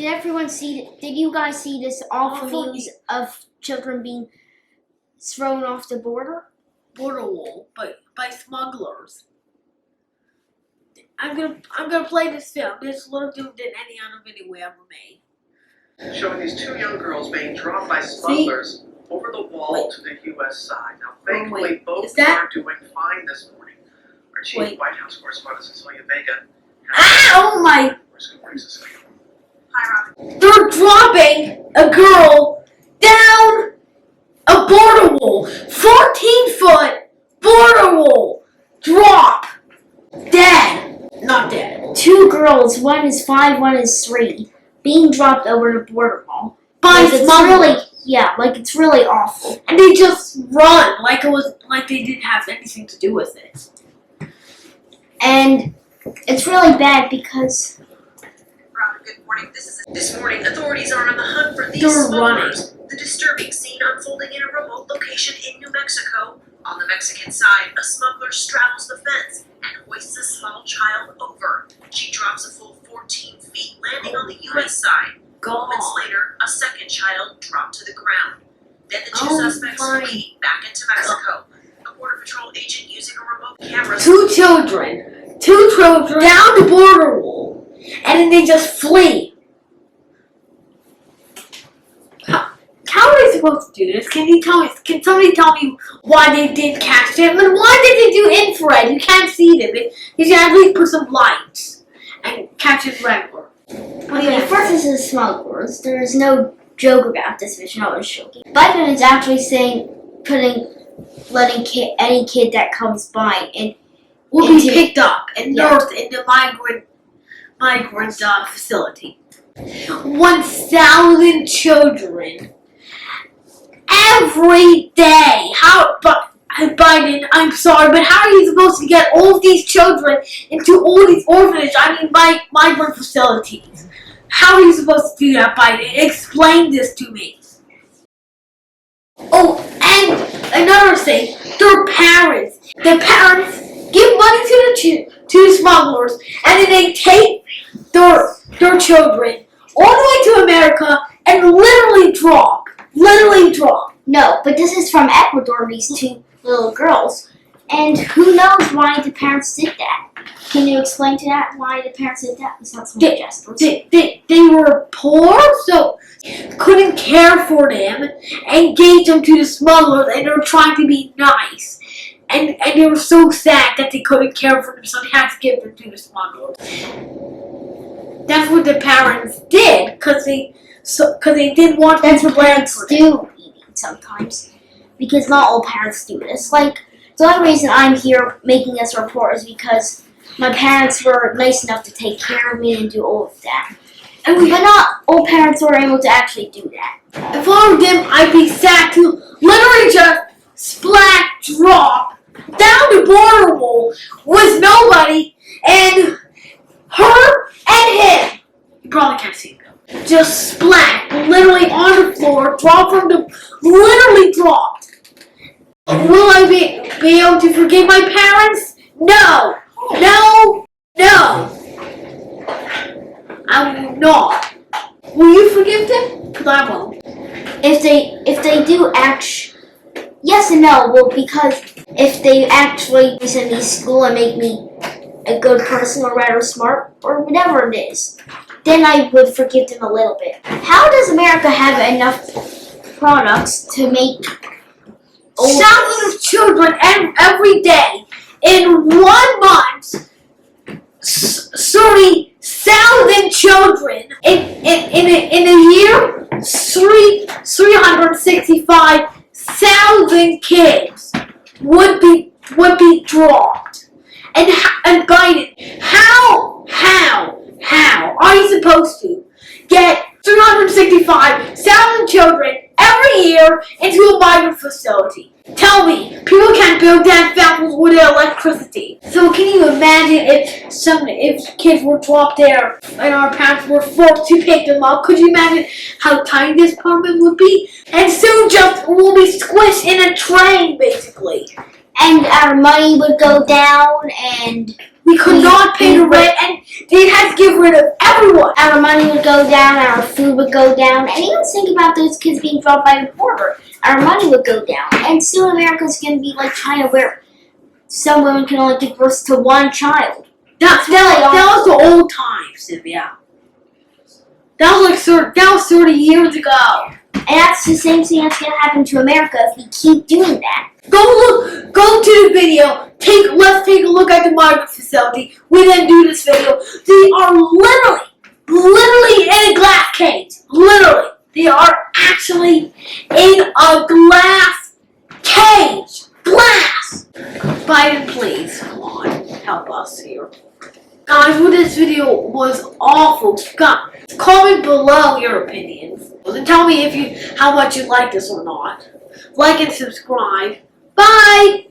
Did you guys see this awful news of children being thrown off the border wall by smugglers? I'm gonna play this film. This little dude than any other video we ever made. Showing these two young girls being dropped by smugglers over the wall to the U.S. side. Now, thankfully, both are doing fine this morning. Our chief White House correspondent, Cecilia Vega. Oh my! Good morning, Cecilia. Hi, Robin. They're dropping a girl down a border wall. 14-foot border wall. Drop. Dead. Not dead. Two girls, one is 5, one is 3, being dropped over the border wall. By smugglers. It's really awful. And they just run like they didn't have anything to do with it. And it's really bad because Good morning. This morning, authorities are on the hunt for these smugglers. The disturbing scene unfolding in a remote location in New Mexico. On the Mexican side, a smuggler straddles the fence and hoists a small child over. She drops a full 14 feet, landing on the U.S. side. Moments later, a second child dropped to the ground. Then the two suspects flee back into Mexico. A Border Patrol agent using a remote camera. Two children down the border wall. And then they just flee. How are they supposed to do this? Can somebody tell me why they didn't catch them? And why did they do infrared? You can't see them. You should at least put some lights and catch it regular. First this is smugglers. There is no joke about this, which no one's joking. Biden is actually saying letting any kid that comes by and will be picked up and nursed in the migrant facility. 1,000 children every day. Biden, I'm sorry, but how are you supposed to get all of these children into all these migrant facilities? How are you supposed to do that, Biden? Explain this to me. Oh, and another thing, their parents. The parents give money to the smugglers, and then they take their children all the way to America and literally drop. No, but this is from Ecuador, these two little girls. And who knows why the parents did that? Can you explain to that why the parents did that? It's not some gestures. They were poor, so couldn't care for them and gave them to the smugglers, and they were trying to be nice. And they were so sad that they couldn't care for them, so they had to give them to the smugglers. That's what the parents did, because they didn't want them to plan for them. That's what parents do sometimes, because not all parents do this. Like, the only reason I'm here making this report is because my parents were nice enough to take care of me and do all of that. But not all parents were able to actually do that. If I were them, I'd be sad to literally just splat drop down the border wall with nobody and her and him. You probably can't see them. Just splat, literally on the floor, literally dropped. Will I be able to forgive my parents? No. I will not. Will you forgive them? Because I won't. If they do yes and no. Well, because if they actually send me to school and make me a good person or rather smart or whatever it is, then I would forgive them a little bit. How does America have enough products to make thousands of children every day? In 1 month, 30,000 children. In a year, 365,000 kids would be dropped. And Biden, how are you supposed to get 365,000 children every year into a migrant facility? Tell me, people can't build dance fountains with electricity. So can you imagine if kids were dropped there and our parents were forced to pick them up? Could you imagine how tiny this apartment would be? And soon just will be squished in a train, basically. And our money would go down, and We could not pay the rent, and they had to get rid of everyone. Our money would go down, our food would go down, and even think about those kids being dropped by the border. Our money would go down, and soon America's going to be like China, where some women can only give birth to one child. That was the old times, Sylvia. That was 30 years ago. And that's the same thing that's going to happen to America if we keep doing that. Go to the video. Let's take a look at the migrant facility. We didn't do this video. They are literally in a glass cage. Literally. They are actually in a glass cage. Glass! Biden, please, come on. Help us here. Guys, this video was awful. God, comment below your opinions. And tell me how much you like this or not. Like and subscribe. Bye!